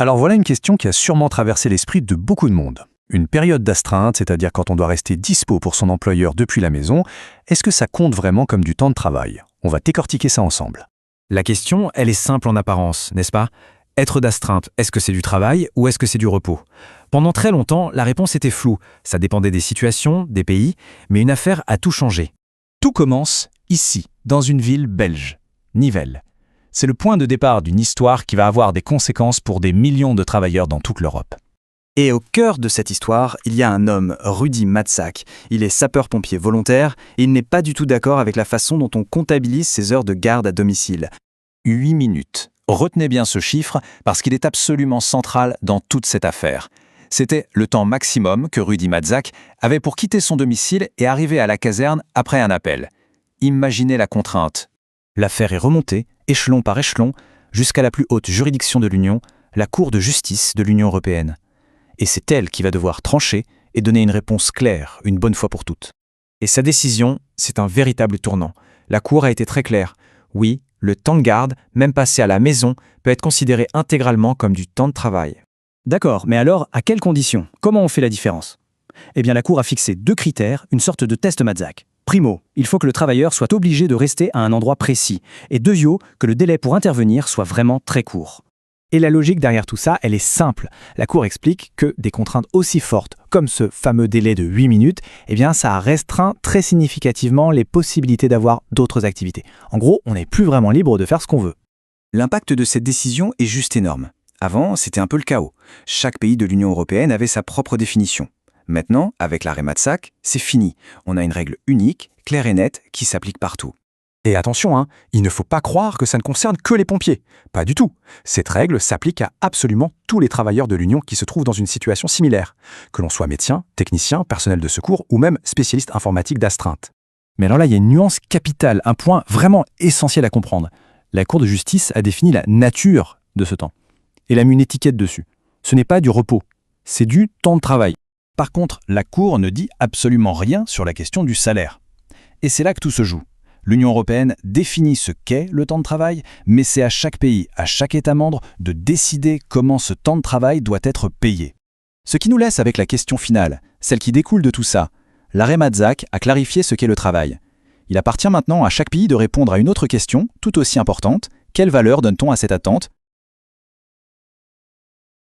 Alors voilà une question qui a sûrement traversé l'esprit de beaucoup de monde. Une période d'astreinte, c'est-à-dire quand on doit rester dispo pour son employeur depuis la maison, est-ce que ça compte vraiment comme du temps de travail? On va décortiquer ça ensemble. La question, elle est simple en apparence, n'est-ce pas? Être d'astreinte, est-ce que c'est du travail ou est-ce que c'est du repos? Pendant très longtemps, la réponse était floue. Ça dépendait des situations, des pays, mais une affaire a tout changé. Tout commence ici, dans une ville belge, Nivelles. C'est le point de départ d'une histoire qui va avoir des conséquences pour des millions de travailleurs dans toute l'Europe. Et au cœur de cette histoire, il y a un homme, Rudy Matzak. Il est sapeur-pompier volontaire et il n'est pas du tout d'accord avec la façon dont on comptabilise ses heures de garde à domicile. 8 minutes. Retenez bien ce chiffre parce qu'il est absolument central dans toute cette affaire. C'était le temps maximum que Rudy Matzak avait pour quitter son domicile et arriver à la caserne après un appel. Imaginez la contrainte. L'affaire est remontée, échelon par échelon, jusqu'à la plus haute juridiction de l'Union, la Cour de justice de l'Union européenne. Et c'est elle qui va devoir trancher et donner une réponse claire, une bonne fois pour toutes. Et sa décision, c'est un véritable tournant. La Cour a été très claire. Oui, le temps de garde, même passé à la maison, peut être considéré intégralement comme du temps de travail. D'accord, mais alors, à quelles conditions? Comment on fait la différence? Eh bien, la Cour a fixé 2 critères, une sorte de test Matzak. Primo, il faut que le travailleur soit obligé de rester à un endroit précis. Et deuxio, que le délai pour intervenir soit vraiment très court. Et la logique derrière tout ça, elle est simple. La Cour explique que des contraintes aussi fortes, comme ce fameux délai de 8 minutes, eh bien ça restreint très significativement les possibilités d'avoir d'autres activités. En gros, on n'est plus vraiment libre de faire ce qu'on veut. L'impact de cette décision est juste énorme. Avant, c'était un peu le chaos. Chaque pays de l'Union européenne avait sa propre définition. Maintenant, avec l'arrêt Matzak, c'est fini. On a une règle unique, claire et nette, qui s'applique partout. Et attention, il ne faut pas croire que ça ne concerne que les pompiers. Pas du tout. Cette règle s'applique à absolument tous les travailleurs de l'Union qui se trouvent dans une situation similaire, que l'on soit médecin, technicien, personnel de secours ou même spécialiste informatique d'astreinte. Mais alors là, il y a une nuance capitale, un point vraiment essentiel à comprendre. La Cour de justice a défini la nature de ce temps. Et elle a mis une étiquette dessus. Ce n'est pas du repos, c'est du temps de travail. Par contre, la Cour ne dit absolument rien sur la question du salaire. Et c'est là que tout se joue. L'Union européenne définit ce qu'est le temps de travail, mais c'est à chaque pays, à chaque État membre, de décider comment ce temps de travail doit être payé. Ce qui nous laisse avec la question finale, celle qui découle de tout ça. L'arrêt Matzak a clarifié ce qu'est le travail. Il appartient maintenant à chaque pays de répondre à une autre question, tout aussi importante. Quelle valeur donne-t-on à cette attente